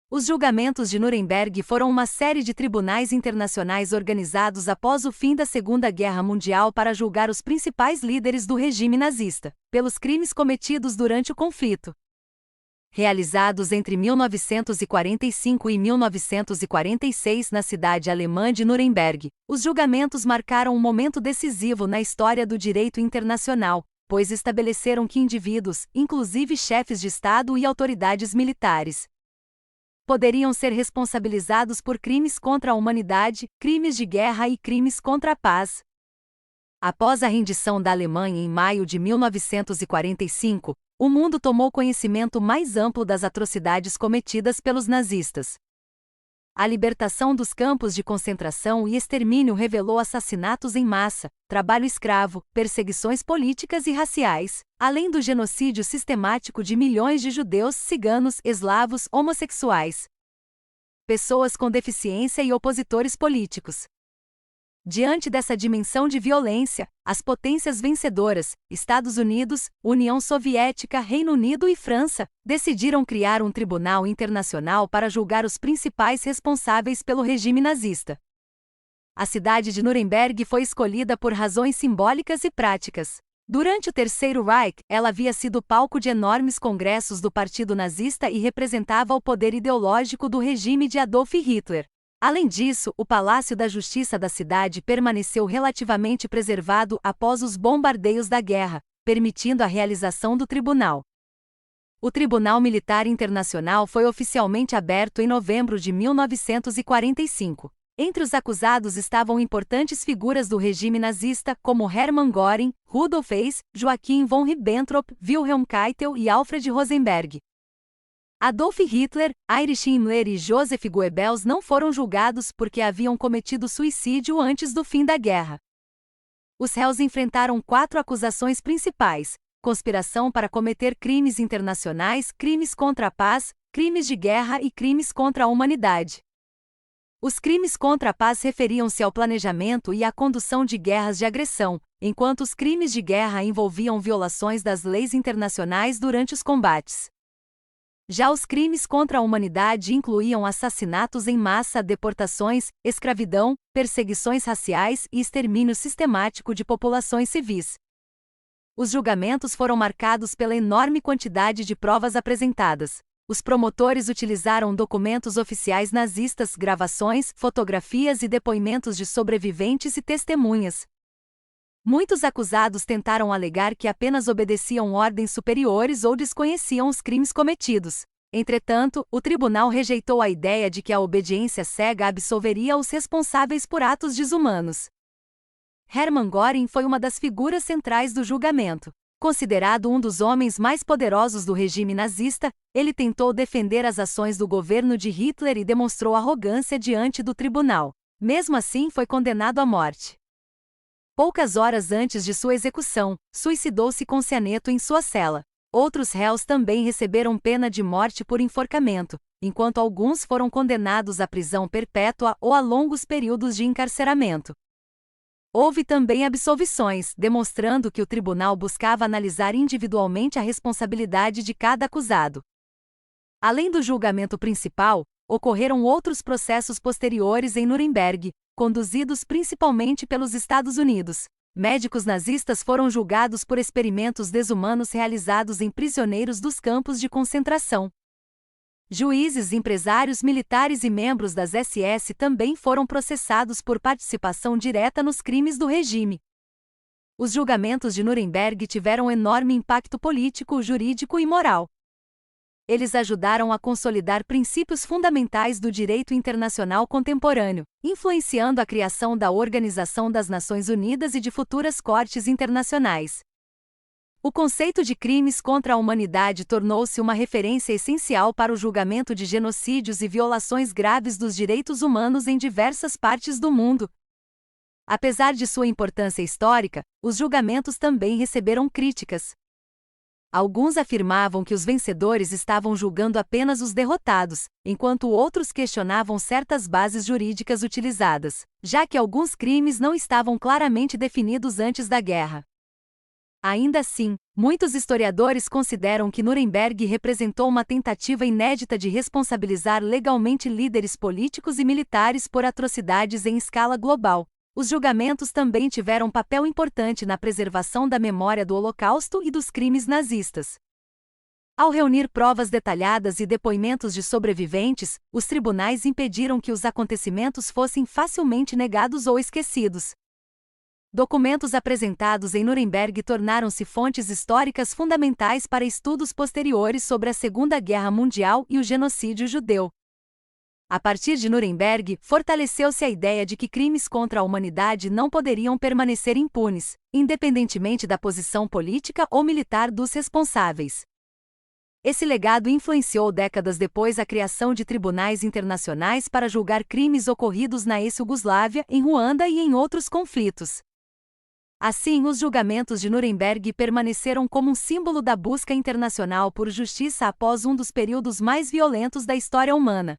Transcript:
Os julgamentos de Nuremberg foram uma série de tribunais internacionais organizados após o fim da Segunda Guerra Mundial para julgar os principais líderes do regime nazista, pelos crimes cometidos durante o conflito. Realizados entre 1945 e 1946 na cidade alemã de Nuremberg, os julgamentos marcaram um momento decisivo na história do direito internacional, pois estabeleceram que indivíduos, inclusive chefes de Estado e autoridades militares, poderiam ser responsabilizados por crimes contra a humanidade, crimes de guerra e crimes contra a paz. Após a rendição da Alemanha em maio de 1945, o mundo tomou conhecimento mais amplo das atrocidades cometidas pelos nazistas. A libertação dos campos de concentração e extermínio revelou assassinatos em massa, trabalho escravo, perseguições políticas e raciais, além do genocídio sistemático de milhões de judeus, ciganos, eslavos, homossexuais, pessoas com deficiência e opositores políticos. Diante dessa dimensão de violência, as potências vencedoras, Estados Unidos, União Soviética, Reino Unido e França, decidiram criar um tribunal internacional para julgar os principais responsáveis pelo regime nazista. A cidade de Nuremberg foi escolhida por razões simbólicas e práticas. Durante o Terceiro Reich, ela havia sido palco de enormes congressos do Partido Nazista e representava o poder ideológico do regime de Adolf Hitler. Além disso, o Palácio da Justiça da cidade permaneceu relativamente preservado após os bombardeios da guerra, permitindo a realização do tribunal. O Tribunal Militar Internacional foi oficialmente aberto em novembro de 1945. Entre os acusados estavam importantes figuras do regime nazista, como Hermann Göring, Rudolf Hess, Joachim von Ribbentrop, Wilhelm Keitel e Alfred Rosenberg. Adolf Hitler, Heinrich Himmler e Joseph Goebbels não foram julgados porque haviam cometido suicídio antes do fim da guerra. Os réus enfrentaram 4 acusações principais: conspiração para cometer crimes internacionais, crimes contra a paz, crimes de guerra e crimes contra a humanidade. Os crimes contra a paz referiam-se ao planejamento e à condução de guerras de agressão, enquanto os crimes de guerra envolviam violações das leis internacionais durante os combates. Já os crimes contra a humanidade incluíam assassinatos em massa, deportações, escravidão, perseguições raciais e extermínio sistemático de populações civis. Os julgamentos foram marcados pela enorme quantidade de provas apresentadas. Os promotores utilizaram documentos oficiais nazistas, gravações, fotografias e depoimentos de sobreviventes e testemunhas. Muitos acusados tentaram alegar que apenas obedeciam ordens superiores ou desconheciam os crimes cometidos. Entretanto, o tribunal rejeitou a ideia de que a obediência cega absolveria os responsáveis por atos desumanos. Hermann Göring foi uma das figuras centrais do julgamento. Considerado um dos homens mais poderosos do regime nazista, ele tentou defender as ações do governo de Hitler e demonstrou arrogância diante do tribunal. Mesmo assim, foi condenado à morte. Poucas horas antes de sua execução, suicidou-se com cianeto em sua cela. Outros réus também receberam pena de morte por enforcamento, enquanto alguns foram condenados à prisão perpétua ou a longos períodos de encarceramento. Houve também absolvições, demonstrando que o tribunal buscava analisar individualmente a responsabilidade de cada acusado. Além do julgamento principal, ocorreram outros processos posteriores em Nuremberg, conduzidos principalmente pelos Estados Unidos. Médicos nazistas foram julgados por experimentos desumanos realizados em prisioneiros dos campos de concentração. Juízes, empresários militares e membros das SS também foram processados por participação direta nos crimes do regime. Os julgamentos de Nuremberg tiveram enorme impacto político, jurídico e moral. Eles ajudaram a consolidar princípios fundamentais do direito internacional contemporâneo, influenciando a criação da Organização das Nações Unidas e de futuras cortes internacionais. O conceito de crimes contra a humanidade tornou-se uma referência essencial para o julgamento de genocídios e violações graves dos direitos humanos em diversas partes do mundo. Apesar de sua importância histórica, os julgamentos também receberam críticas. Alguns afirmavam que os vencedores estavam julgando apenas os derrotados, enquanto outros questionavam certas bases jurídicas utilizadas, já que alguns crimes não estavam claramente definidos antes da guerra. Ainda assim, Muitos historiadores consideram que Nuremberg representou uma tentativa inédita de responsabilizar legalmente líderes políticos e militares por atrocidades em escala global. Os julgamentos também tiveram papel importante na preservação da memória do Holocausto e dos crimes nazistas. Ao reunir provas detalhadas e depoimentos de sobreviventes, os tribunais impediram que os acontecimentos fossem facilmente negados ou esquecidos. Documentos apresentados em Nuremberg tornaram-se fontes históricas fundamentais para estudos posteriores sobre a Segunda Guerra Mundial e o genocídio judeu. A partir de Nuremberg, fortaleceu-se a ideia de que crimes contra a humanidade não poderiam permanecer impunes, independentemente da posição política ou militar dos responsáveis. Esse legado influenciou décadas depois a criação de tribunais internacionais para julgar crimes ocorridos na ex-Iugoslávia, em Ruanda e em outros conflitos. Assim, os julgamentos de Nuremberg permaneceram como um símbolo da busca internacional por justiça após um dos períodos mais violentos da história humana.